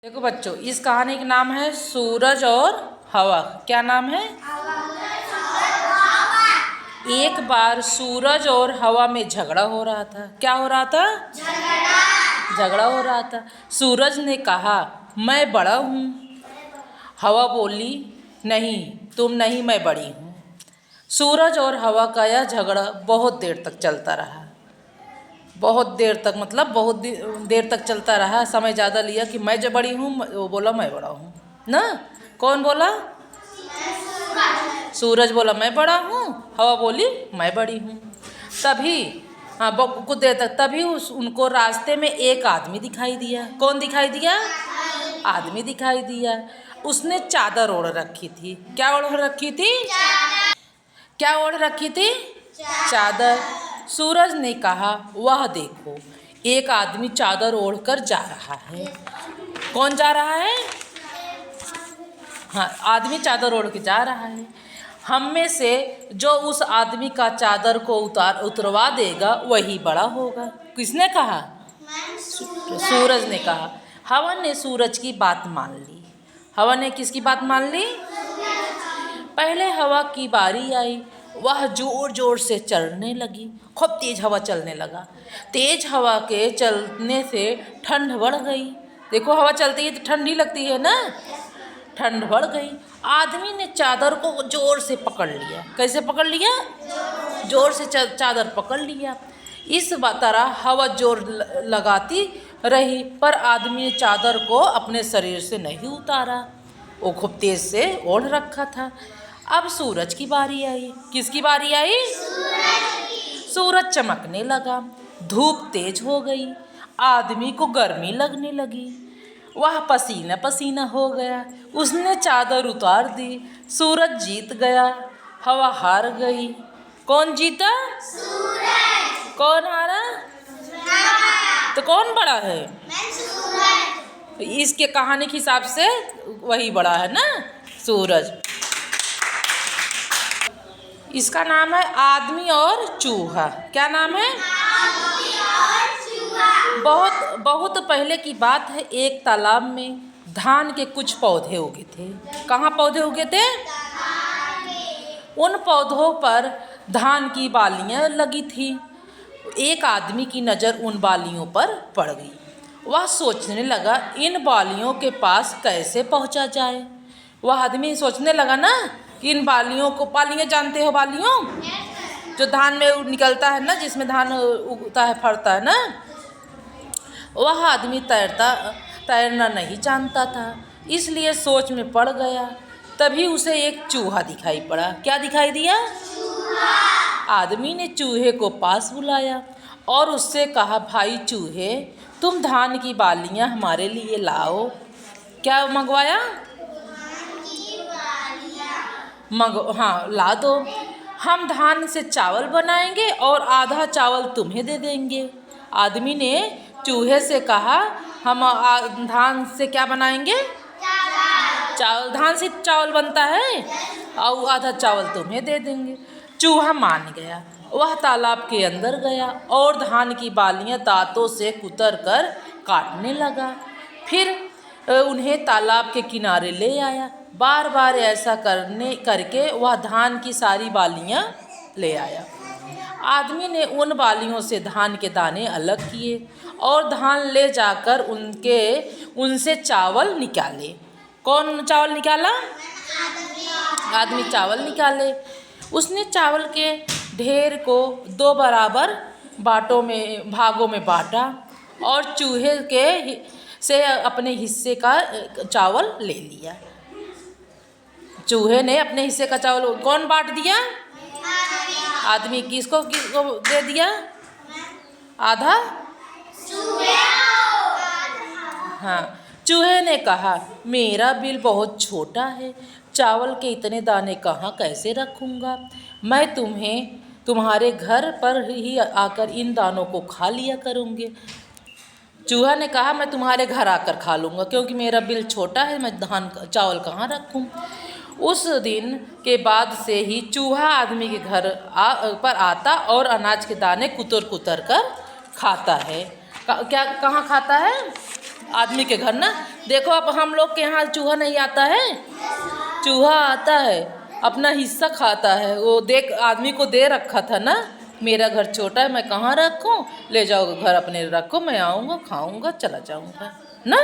देखो बच्चों, इस कहानी का नाम है सूरज और हवा। क्या नाम है? एक बार सूरज और हवा में झगड़ा हो रहा था। क्या हो रहा था? झगड़ा हो रहा था। सूरज ने कहा, मैं बड़ा हूँ। हवा बोली, नहीं तुम नहीं, मैं बड़ी हूँ। सूरज और हवा का यह झगड़ा बहुत देर तक चलता रहा। बहुत देर तक मतलब बहुत देर तक चलता रहा। समय ज़्यादा लिया कि मैं जो बड़ी हूँ, वो बोला मैं बड़ा हूँ ना। कौन बोला? सूरज बोला मैं बड़ा हूँ, हवा बोली मैं बड़ी हूँ। तभी कुछ देर तक तभी उनको रास्ते में एक आदमी दिखाई दिया। कौन दिखाई दिया? आदमी दिखाई दिया। उसने चादर ओढ़ रखी थी। क्या ओढ़ रखी थी? क्या ओढ़ रखी थी? चादर। सूरज ने कहा, वह देखो, एक आदमी चादर ओढ़कर जा रहा है। कौन जा रहा है? हाँ, आदमी चादर ओढ़ के जा रहा है। हम में से जो उस आदमी का चादर को उतरवा देगा वही बड़ा होगा। किसने कहा? सूरज ने कहा। हवा ने सूरज की बात मान ली। हवा ने किसकी बात मान ली? पहले हवा की बारी आई। वह जोर जोर से चलने लगी। खूब तेज हवा चलने लगा। तेज हवा के चलने से ठंड बढ़ गई। देखो, हवा चलती है तो ठंडी लगती है ना। ठंड बढ़ गई। आदमी ने चादर को जोर से पकड़ लिया। कैसे पकड़ लिया? जोर से चादर पकड़ लिया। इस तरह हवा जोर लगाती रही, पर आदमी ने चादर को अपने शरीर से नहीं उतारा। वो खूब तेज से ओढ़ रखा था। अब सूरज की बारी आई। किसकी बारी आई? सूरज चमकने लगा। धूप तेज हो गई। आदमी को गर्मी लगने लगी। वह पसीना पसीना हो गया। उसने चादर उतार दी। सूरज जीत गया, हवा हार गई। कौन जीता? सूरज। कौन हारा? तो कौन बड़ा है? इसके कहानी के हिसाब से वही बड़ा है ना, सूरज। इसका नाम है आदमी और चूहा। क्या नाम है? आदमी और चूहा। बहुत पहले की बात है। एक तालाब में धान के कुछ पौधे उगे थे। कहाँ पौधे उगे थे? उन पौधों पर धान की बालियाँ लगी थी। एक आदमी की नज़र उन बालियों पर पड़ गई। वह सोचने लगा, इन बालियों के पास कैसे पहुँचा जाए। वह आदमी सोचने लगा ना, इन बालियों को, बालियाँ जानते हो? बालियों जो धान में निकलता है ना, जिसमें धान उगता है, फरता है ना। वह आदमी तैरना नहीं जानता था, इसलिए सोच में पड़ गया। तभी उसे एक चूहा दिखाई पड़ा। क्या दिखाई दिया? चूहा। आदमी ने चूहे को पास बुलाया और उससे कहा, भाई चूहे, तुम धान की बालियाँ हमारे लिए लाओ। क्या मंगवाया? हाँ, ला दो। हम धान से चावल बनाएंगे और आधा चावल तुम्हें दे देंगे। आदमी ने चूहे से कहा, हम धान से क्या बनाएंगे? चावल। धान से चावल बनता है और आधा चावल तुम्हें दे देंगे। चूहा मान गया। वह तालाब के अंदर गया और धान की बालियाँ दांतों से कुतर कर काटने लगा। फिर उन्हें तालाब के किनारे ले आया। बार बार ऐसा करके वह धान की सारी बालियाँ ले आया। आदमी ने उन बालियों से धान के दाने अलग किए और धान ले जाकर उनसे चावल निकाले। कौन चावल निकाला? आदमी चावल निकाले। उसने चावल के ढेर को 2 बराबर भागों में बांटा और चूहे से अपने हिस्से का चावल ले लिया। चूहे ने अपने हिस्से का चावल कौन बांट दिया? आदमी। किसको दे दिया? आधा। हाँ। चूहे ने कहा, मेरा बिल बहुत छोटा है, चावल के इतने दाने कहाँ कैसे रखूँगा। मैं तुम्हारे घर पर ही आकर इन दानों को खा लिया करूँगी। चूहा ने कहा, मैं तुम्हारे घर आकर खा लूँगा, क्योंकि मेरा बिल छोटा है, मैं चावल कहाँ रखूँ। उस दिन के बाद से ही चूहा आदमी के घर पर आता और अनाज के दाने कुतर कुतर कर खाता है। कहाँ खाता है? आदमी के घर ना। देखो अब हम लोग के यहाँ चूहा नहीं आता है, चूहा आता है, अपना हिस्सा खाता है। वो देख आदमी को दे रखा था ना, मेरा घर छोटा है, मैं कहाँ रखूँ, ले जाओ घर अपने रखो, मैं आऊँगा खाऊँगा चला जाऊँगा ना।